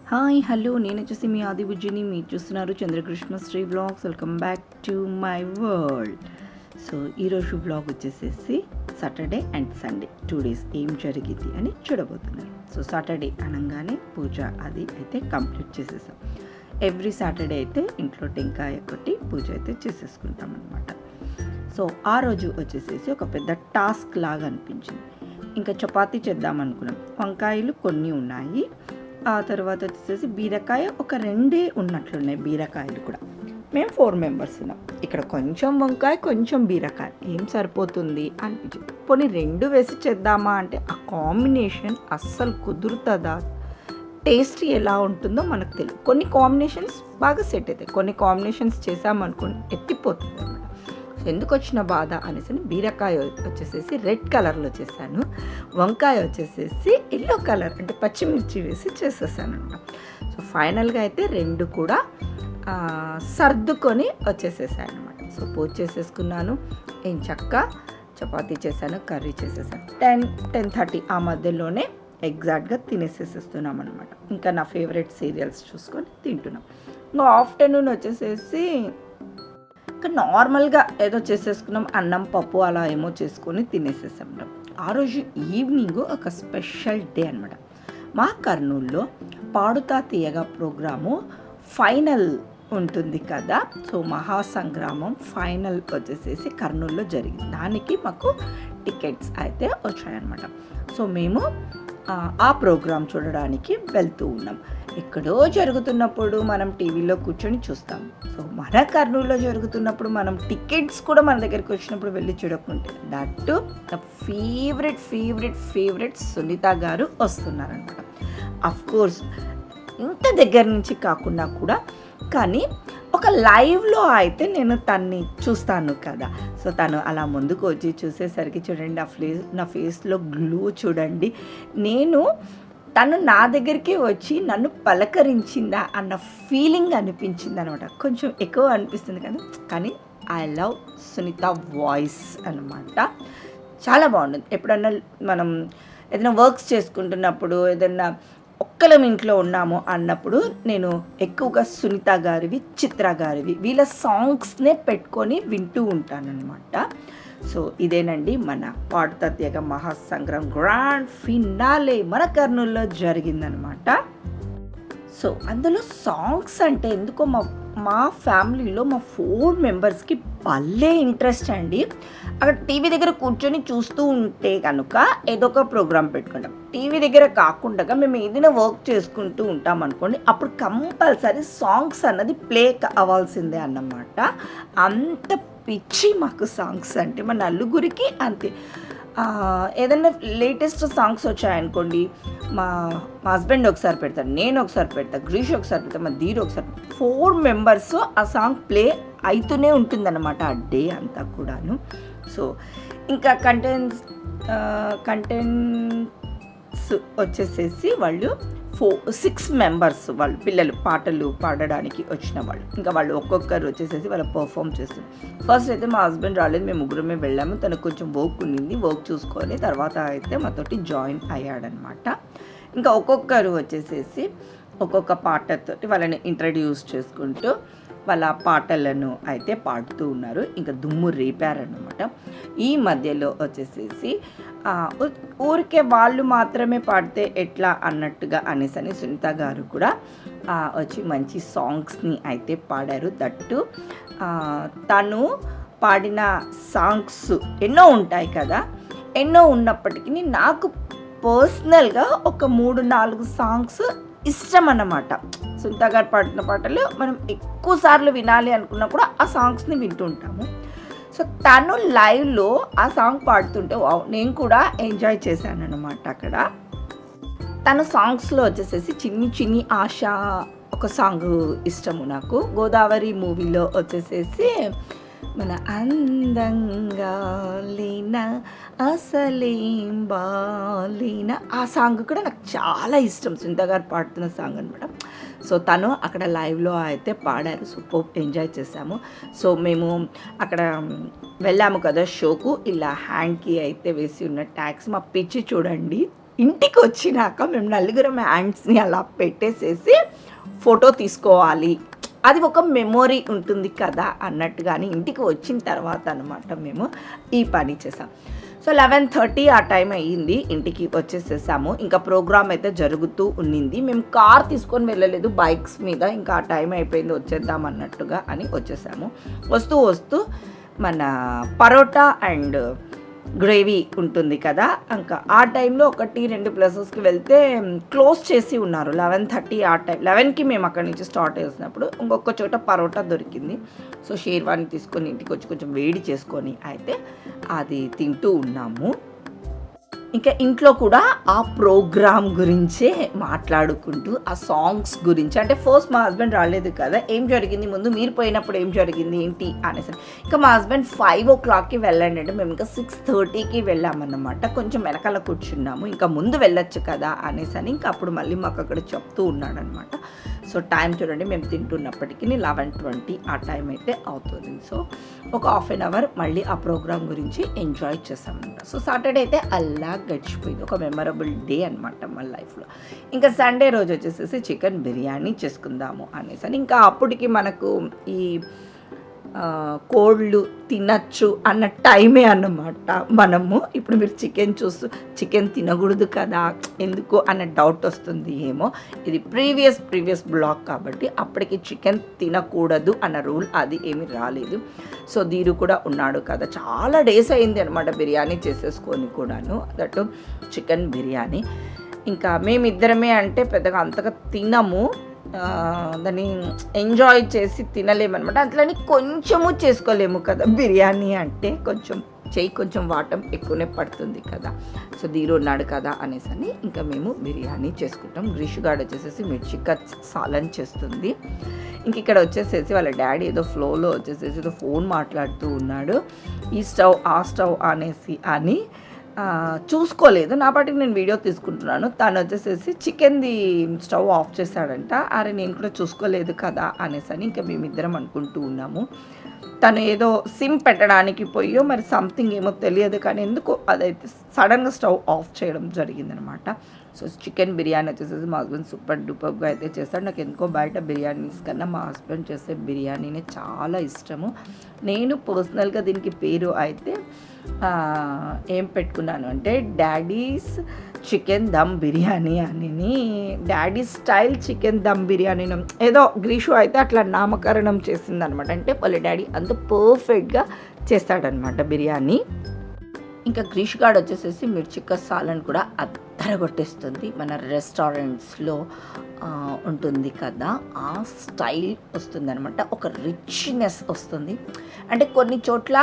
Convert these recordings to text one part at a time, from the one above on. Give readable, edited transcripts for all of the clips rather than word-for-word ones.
Hi hello నేను వచ్చేసి మీ ఆది బుజ్జిని మీరు చూస్తున్నారు Chandrakrishna Sri vlogs. Welcome back to my world. So ఈరోజు వ్లాగ్ వచ్చేసేసి సాటర్డే అండ్ సండే 2 days ఏం జరిగింది అని చూడబోతున్నారు. సో సాటర్డే అనగానే పూజ అది అయితే కంప్లీట్ చేసేసాం. ఎవ్రీ సాటర్డే అయితే ఇంట్లో టెంకాయ కొట్టి పూజ అయితే చేసేసుకుంటాం అనమాట. సో ఆ రోజు వచ్చేసేసి ఒక పెద్ద టాస్క్ లాగా అనిపించింది. ఇంకా చపాతీ చేద్దాం అనుకున్నాం. వంకాయలు కొన్ని ఉన్నాయి, ఆ తర్వాత వచ్చేసి బీరకాయ ఒక 2 ఉన్నట్లున్నాయి. బీరకాయలు కూడా మేము 4 members ఉన్నాం. ఇక్కడ కొంచెం వంకాయ కొంచెం బీరకాయ ఏం సరిపోతుంది అనిపించింది. పోనీ 2 వేసి చేద్దామా అంటే ఆ కాంబినేషన్ అస్సలు కుదురుతుందా, టేస్ట్ ఎలా ఉంటుందో మనకు తెలియదు. కొన్ని కాంబినేషన్స్ బాగా సెట్ అవుతాయి, కొన్ని కాంబినేషన్స్ చేసామనుకోండి ఎత్తిపోతుంది అనమాట. సో ఎందుకు వచ్చిన బాధ అనేసి బీరకాయ వచ్చేసేసి రెడ్ కలర్లో చేశాను, వంకాయ వచ్చేసేసి ఎల్లో కలర్ అంటే పచ్చిమిర్చి వేసి చేసేసాను అనమాట. సో ఫైనల్గా అయితే 2 కూడా సర్దుకొని వచ్చేసేసాను అనమాట. సో పూజ చేసేసుకున్నాను, ఏం చక్క చపాతీ చేశాను, కర్రీ చేసేసాను. 10-10:30 ఆ మధ్యలోనే ఎగ్జాక్ట్గా తినేసేస్తున్నాం అనమాట. ఇంకా నా ఫేవరెట్ సీరియల్స్ చూసుకొని తింటున్నాం. ఇంకా ఆఫ్టర్నూన్ వచ్చేసేసి ఇంకా నార్మల్గా ఏదో చేసేసుకున్నాం, అన్నం పప్పు అలా ఏమో చేసుకొని తినేసేసాం. ఆ రోజు ఈవినింగ్ ఒక స్పెషల్ డే అనమాట. మా కర్నూలులో పాడుతా తీయగా ప్రోగ్రాము ఫైనల్ ఉంటుంది కదా. సో మహాసంగ్రామం ఫైనల్ వచ్చేసేసి కర్నూలులో జరిగింది. దానికి మాకు టికెట్స్ అయితే వచ్చాయన్నమాట. సో మేము ఆ ప్రోగ్రాం చూడడానికి వెళ్తూ ఉన్నాం. ఎక్కడో జరుగుతున్నప్పుడు మనం టీవీలో కూర్చొని చూస్తాం. సో మన కర్నూలులో జరుగుతున్నప్పుడు మనం టికెట్స్ కూడా మన దగ్గరికి వచ్చినప్పుడు వెళ్ళి చూడకుంటే దట్టు నా ఫేవరెట్ సునీత గారు వస్తున్నారనమాట. అఫ్కోర్స్ ఇంత దగ్గర నుంచి కాకుండా కూడా కానీ ఒక లైవ్లో అయితే నేను తన్ని చూస్తాను కదా. సో తను అలా ముందుకు వచ్చి చూసేసరికి చూడండి నా ఫేస్లో గ్లూ చూడండి. తను నా దగ్గరికి వచ్చి నన్ను పలకరించిందా అన్న ఫీలింగ్ అనిపించింది అనమాట. కొంచెం ఎక్కువ అనిపిస్తుంది కదా, కానీ ఐ లవ్ సునీత వాయిస్ అనమాట. చాలా బాగుంటుంది. ఎప్పుడన్నా మనం ఏదైనా వర్క్స్ చేసుకుంటున్నప్పుడు, ఏదైనా ఒక్కలం ఇంట్లో ఉన్నాము అన్నప్పుడు నేను ఎక్కువగా సునీత గారివి, చిత్ర గారివి వీళ్ళ సాంగ్స్నే పెట్టుకొని వింటూ ఉంటానన్నమాట. సో ఇదేనండి మన పాడుతా తీయగా మహాసంగ్రాం గ్రాండ్ ఫినాలే మన కర్నూలులో జరిగిందనమాట. సో అందులో సాంగ్స్ అంటే ఎందుకో మా ఫ్యామిలీలో మా 4 members భలే ఇంట్రెస్ట్ అండి. అక్కడ టీవీ దగ్గర కూర్చొని చూస్తూ ఉంటే కనుక ఏదో ఒక ప్రోగ్రామ్ పెట్టుకుంటాం. టీవీ దగ్గర కాకుండా మేము ఏదైనా వర్క్ చేసుకుంటూ ఉంటాం అనుకోండి, అప్పుడు కంపల్సరీ సాంగ్స్ అన్నది ప్లే అవ్వాల్సిందే అన్నమాట. అంత పిచ్చి మాకు సాంగ్స్ అంటే మా నలుగురికి అంతే. ఏదైనా లేటెస్ట్ సాంగ్స్ వచ్చాయనుకోండి, మా హస్బెండ్ ఒకసారి పెడతాడు, నేను ఒకసారి పెడతాను, గ్రీష్ ఒకసారి పెడతాను, మా ధీరు ఒకసారి, 4 members ఆ సాంగ్ ప్లే అవుతూనే ఉంటుందన్నమాట ఆ డే అంతా కూడాను. సో ఇంకా కంటెంట్స్ వచ్చేసేసి వాళ్ళు 6 members వాళ్ళు పిల్లలు పాటలు పాడడానికి వచ్చిన వాళ్ళు. ఇంకా వాళ్ళు ఒక్కొక్కరు వచ్చేసేసి వాళ్ళు పర్ఫామ్ చేస్తారు. ఫస్ట్ అయితే మా హస్బెండ్ రాలేదు, మేము 3 వెళ్ళాము. తనకు కొంచెం వర్క్ ఉండింది, వర్క్ చూసుకొని తర్వాత అయితే మాతోటి జాయిన్ అయ్యాడనమాట. ఇంకా ఒక్కొక్కరు వచ్చేసేసి ఒక్కొక్క పాటతోటి వాళ్ళని ఇంట్రడ్యూస్ చేసుకుంటూ వాళ్ళ పాటలను అయితే పాడుతూ ఉన్నారు. ఇంకా దుమ్ము రేపారనమాట. ఈ మధ్యలో వచ్చేసేసి ఊరికే వాళ్ళు మాత్రమే పాడితే ఎట్లా అన్నట్టుగా అనేసని సునీత గారు కూడా వచ్చి మంచి సాంగ్స్ని అయితే పాడారు. దట్టు తను పాడిన సాంగ్స్ ఎన్నో ఉంటాయి కదా, ఎన్నో ఉన్నప్పటికీ నాకు పర్సనల్గా ఒక 3-4 సాంగ్స్ ఇష్టం అన్నమాట. సునీత గారు పాడిన పాటలు మనం ఎక్కువ సార్లు వినాలి అనుకున్నా కూడా ఆ సాంగ్స్ని వింటూ ఉంటాము. సో తను లైవ్లో ఆ సాంగ్ పాడుతుంటే నేను కూడా ఎంజాయ్ చేశాను అనమాట. అక్కడ తను సాంగ్స్లో వచ్చేసేసి చిన్ని ఆశ ఒక సాంగ్ ఇష్టము నాకు. గోదావరి మూవీలో వచ్చేసేసి మన అందంగా లేనా అసలేం బాలేనా ఆ సాంగ్ కూడా నాకు చాలా ఇష్టం. సునీత గారు పాడుతున్న సాంగ్ అనమాట. సో తను అక్కడ లైవ్లో అయితే పాడారు. సూపర్ ఎంజాయ్ చేసాము. సో మేము అక్కడ వెళ్ళాము కదా షోకు, ఇలా హ్యాండ్కి అయితే వేసి ఉన్న ట్యాగ్స్ మా పిచ్చి చూడండి ఇంటికి వచ్చినాక మేము నలుగురం హ్యాండ్స్ని అలా పెట్టేసేసి ఫోటో తీసుకోవాలి, అది ఒక మెమొరీ ఉంటుంది కదా అన్నట్టుగాని ఇంటికి వచ్చిన తర్వాత అనమాట మేము ఈ పని చేసాం. సో 11:30 ఆ టైం అయ్యింది, ఇంటికి వచ్చేసేసాము. ఇంకా ప్రోగ్రామ్ అయితే జరుగుతూ ఉన్నింది. మేము కార్ తీసుకొని వెళ్ళలేదు, బైక్స్ మీద. ఇంకా ఆ టైం అయిపోయింది, వచ్చేద్దాం అన్నట్టుగా అని వచ్చేసాము. వస్తూ మన పరోటా అండ్ గ్రేవీ ఉంటుంది కదా, ఇంకా ఆ టైంలో 1-2 ప్లేసెస్కి వెళ్తే క్లోజ్ చేసి ఉన్నారు. 11:30 ఆ టైం, 11కి మేము అక్కడి నుంచి స్టార్ట్ చేసినప్పుడు ఇంకొక చోట పరోటా దొరికింది. సో షేర్వాని తీసుకొని ఇంటికి వచ్చి కొంచెం వేడి చేసుకొని అయితే అది తింటూ ఉన్నాము. ఇంకా ఇంట్లో కూడా ఆ ప్రోగ్రామ్ గురించే మాట్లాడుకుంటూ ఆ సాంగ్స్ గురించి, అంటే ఫస్ట్ మా హస్బెండ్ రాలేదు కదా, ఏం జరిగింది ముందు, మీరు పోయినప్పుడు ఏం జరిగింది ఏంటి అనేసి. ఇంకా మా హస్బెండ్ 5 o'clockకి వెళ్ళండి అంటే మేము ఇంకా 6:30కి వెళ్ళామన్నమాట. కొంచెం వెనకాల కూర్చున్నాము, ఇంకా ముందు వెళ్ళొచ్చు కదా అనేసి అని. ఇంకా అప్పుడు మళ్ళీ మాకు అక్కడ చెప్తూ ఉన్నాడనమాట. సో టైం చూడండి, మేము తింటున్నప్పటికీ 11:20 ఆ టైం అయితే అవుతుంది. సో ఒక హాఫ్ అన్ అవర్ మళ్ళీ ఆ ప్రోగ్రామ్ గురించి ఎంజాయ్ చేసామన్నమాట. సో సాటర్డే అయితే అలా గడిచిపోయింది, ఒక మెమరబుల్ డే అనమాట మన లైఫ్లో. ఇంకా సండే రోజు వచ్చేసేసి చికెన్ బిర్యానీ చేసుకుందాము అనేసి అని. ఇంకా అప్పటికి మనకు ఈ కోళ్ళు తినచ్చు అన్న టైమే అన్నమాట. మనము ఇప్పుడు మీరు చికెన్ తినకూడదు కదా ఎందుకు అన్న డౌట్ వస్తుంది ఏమో. ఇది ప్రీవియస్ బ్లాగ్ కాబట్టి అప్పటికి చికెన్ తినకూడదు అన్న రూల్ అది ఏమీ రాలేదు. సో దీరు కూడా ఉన్నాడు కదా, చాలా డేస్ అయింది అనమాట బిర్యానీ చేసేసుకొని కూడాను, దట్ చికెన్ బిర్యానీ. ఇంకా మేమిద్దరమే అంటే పెద్దగా అంతగా తినము, దాన్ని ఎంజాయ్ చేసి తినలేమన్నమాట. అట్లని కొంచెము చేసుకోలేము కదా, బిర్యానీ అంటే కొంచెం వాటం ఎక్కువనే పడుతుంది కదా. సో దీరు ఉన్నాడు కదా అనేసి అని ఇంకా మేము బిర్యానీ చేసుకుంటాం. గ్రీషుగాడు వచ్చేసేసి మిర్చిక సాలన్ చేస్తుంది. ఇంక ఇక్కడ వచ్చేసేసి వాళ్ళ డాడీ ఏదో ఫ్లోలో వచ్చేసేసి ఏదో ఫోన్ మాట్లాడుతూ ఉన్నాడు, ఈ స్టవ్ ఆ స్టవ్ అనేసి అని చూసుకోలేదు. నా పాటికి నేను వీడియో తీసుకుంటున్నాను, తను వచ్చేసేసి చికెన్ది స్టవ్ ఆఫ్ చేశాడంట. అరే నేను కూడా చూసుకోలేదు కదా అనేసి అని ఇంకా మేమిద్దరం అనుకుంటూ ఉన్నాము. తను ఏదో సిమ్ పెట్టడానికి పోయో మరి సంథింగ్ ఏమో తెలియదు, కానీ ఎందుకో అదైతే సడన్గా స్టవ్ ఆఫ్ చేయడం జరిగిందనమాట. సో చికెన్ బిర్యానీ వచ్చేసేసి మా హస్బెండ్ సూపర్ డూపర్గా అయితే చేస్తాడు. నాకు ఎందుకో బయట బిర్యానీస్ కన్నా మా హస్బెండ్ చేసే బిర్యానీనే చాలా ఇష్టము. నేను పర్సనల్గా దీనికి పేరు అయితే ఏం పెట్టుకున్నాను అంటే డాడీస్ చికెన్ దమ్ బిర్యానీ అని, daddy style chicken dum biryani ఏదో గ్రీషు అయితే అట్లా నామకరణం చేసిందనమాట. అంటే వాళ్ళ డాడీ అంత పర్ఫెక్ట్గా చేస్తాడనమాట బిర్యానీ. ఇంకా గ్రీష్ గార్డ్ వచ్చేసేసి మిర్చిక సాలన్ కూడా అద్దరగొట్టేస్తుంది. మన రెస్టారెంట్స్లో ఉంటుంది కదా ఆ స్టైల్ వస్తుంది అనమాట, ఒక రిచ్నెస్ వస్తుంది. అంటే కొన్ని చోట్ల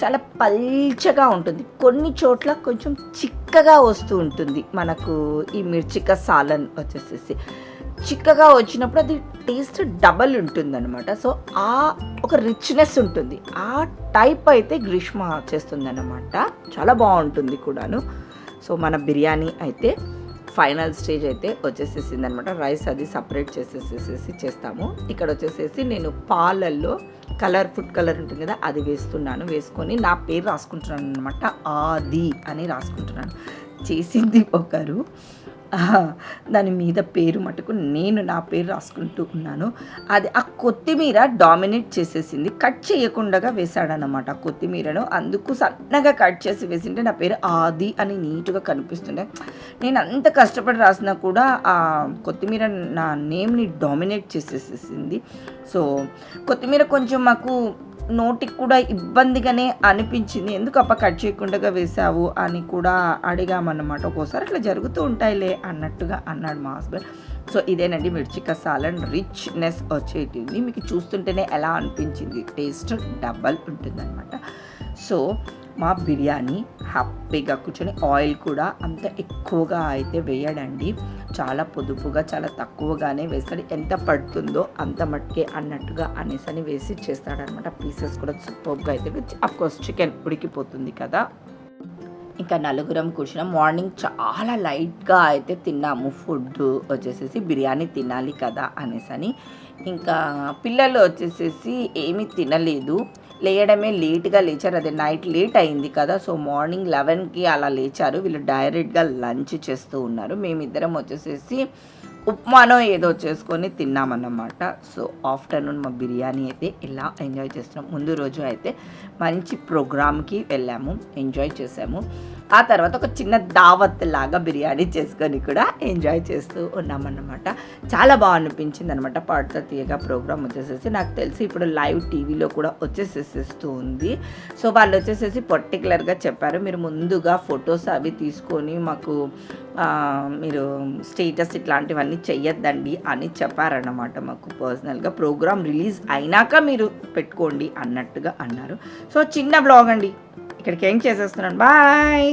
చాలా పల్చగా ఉంటుంది, కొన్ని చోట్ల కొంచెం చిక్కగా వస్తూ ఉంటుంది. మనకు ఈ మిర్చిక సాలన్ వచ్చేసేసి చిక్కగా వచ్చినప్పుడు అది టేస్ట్ డబల్ ఉంటుంది అనమాట. సో ఆ ఒక రిచ్నెస్ ఉంటుంది, ఆ టైప్ అయితే గ్రీష్మ చేస్తుంది అన్నమాట, చాలా బాగుంటుంది కూడాను. సో మన బిర్యానీ అయితే ఫైనల్ స్టేజ్ అయితే వచ్చేసేసింది అనమాట. రైస్ అది సపరేట్ చేసేసేసి చేస్తాము. ఇక్కడ వచ్చేసేసి నేను పాలల్లో ఫుడ్ కలర్ ఉంటుంది కదా అది వేసుకొని నా పేరు రాసుకుంటున్నాను అనమాట. ఆది అని రాసుకుంటున్నాను. చేసింది ఒకరు, దాని మీద పేరు మటుకు నేను నా పేరు రాసుకుంటూ ఉన్నాను. అది ఆ కొత్తిమీర డామినేట్ చేసేసింది, కట్ చేయకుండా వేసాడనమాట కొత్తిమీరను. అందుకు సన్నగా కట్ చేసి వేసింటే నా పేరు ఆది అని నీట్గా కనిపిస్తుండే. నేను అంత కష్టపడి రాసినా కూడా ఆ కొత్తిమీర నా నేమ్ని డామినేట్ చేసేసేసింది. సో కొత్తిమీర కొంచెం మాకు నోటికి కూడా ఇబ్బందిగానే అనిపించింది, ఎందుకు అప్ప కట్ చేయకుండా వేసావు అని కూడా అడిగామన్నమాట. ఒక్కోసారి అట్లా జరుగుతూ ఉంటాయిలే అన్నట్టుగా అన్నాడు మా హస్బెండ్. సో ఇదేనండి మిర్చిక సాలన్, రిచ్నెస్ వచ్చేటింది. మీకు చూస్తుంటేనే ఎలా అనిపించింది, టేస్ట్ డబల్ ఉంటుందన్నమాట. సో మా బిర్యానీ హ్యాపీగా కూర్చొని, ఆయిల్ కూడా అంత ఎక్కువగా అయితే వేయడండి, చాలా పొదుపుగా చాలా తక్కువగానే వేస్తాడు, ఎంత పడుతుందో అంత మట్టుకే అన్నట్టుగా అనేసి వేసి చేస్తాడనమాట. పీసెస్ కూడా సూపర్గా అయితే, అఫ్కోర్స్ చికెన్ ఉడికిపోతుంది కదా. ఇంకా నలుగురం కూర్చున్నాం. మార్నింగ్ చాలా లైట్గా అయితే తిన్నాము ఫుడ్ వచ్చేసేసి, బిర్యానీ తినాలి కదా అనేసి. ఇంకా పిల్లలు వచ్చేసేసి ఏమీ తినలేదు. లేయడమే లేట్గా లేచారు, అదే నైట్ లేట్ అయింది కదా. సో మార్నింగ్ 11కి అలా లేచారు. వీళ్ళు డైరెక్ట్గా లంచ్ చేస్తూ ఉన్నారు. మేమిద్దరం వచ్చేసేసి ఉప్మానో ఏదో చేసుకొని తిన్నామన్నమాట. సో ఆఫ్టర్నూన్ మా బిర్యానీ అయితే ఇలా ఎంజాయ్ చేస్తున్నాం. ముందు రోజు అయితే మంచి ప్రోగ్రామ్కి వెళ్ళాము, ఎంజాయ్ చేసాము. ఆ తర్వాత ఒక చిన్న దావత్ లాగా బిర్యానీ చేసుకొని కూడా ఎంజాయ్ చేస్తూ ఉన్నామన్నమాట. చాలా బాగా అనిపించింది అనమాట. పాడుతా తీయగా ప్రోగ్రామ్ వచ్చేసేసి నాకు తెలిసి ఇప్పుడు లైవ్ టీవీలో కూడా వచ్చేసేస్తూ ఉంది. సో వాళ్ళు వచ్చేసేసి పర్టికులర్గా చెప్పారు, మీరు ముందుగా ఫొటోస్ అవి తీసుకొని మాకు మీరు స్టేటస్ ఇట్లాంటివన్నీ చెయ్యొద్దండి అని చెప్పారన్నమాట. మాకు పర్సనల్గా ప్రోగ్రామ్ రిలీజ్ అయినాక మీరు పెట్టుకోండి అన్నట్టుగా అన్నారు. సో చిన్న బ్లాగ్ అండి, ఇక్కడికి ఏం చేసేస్తున్నాను. బాయ్.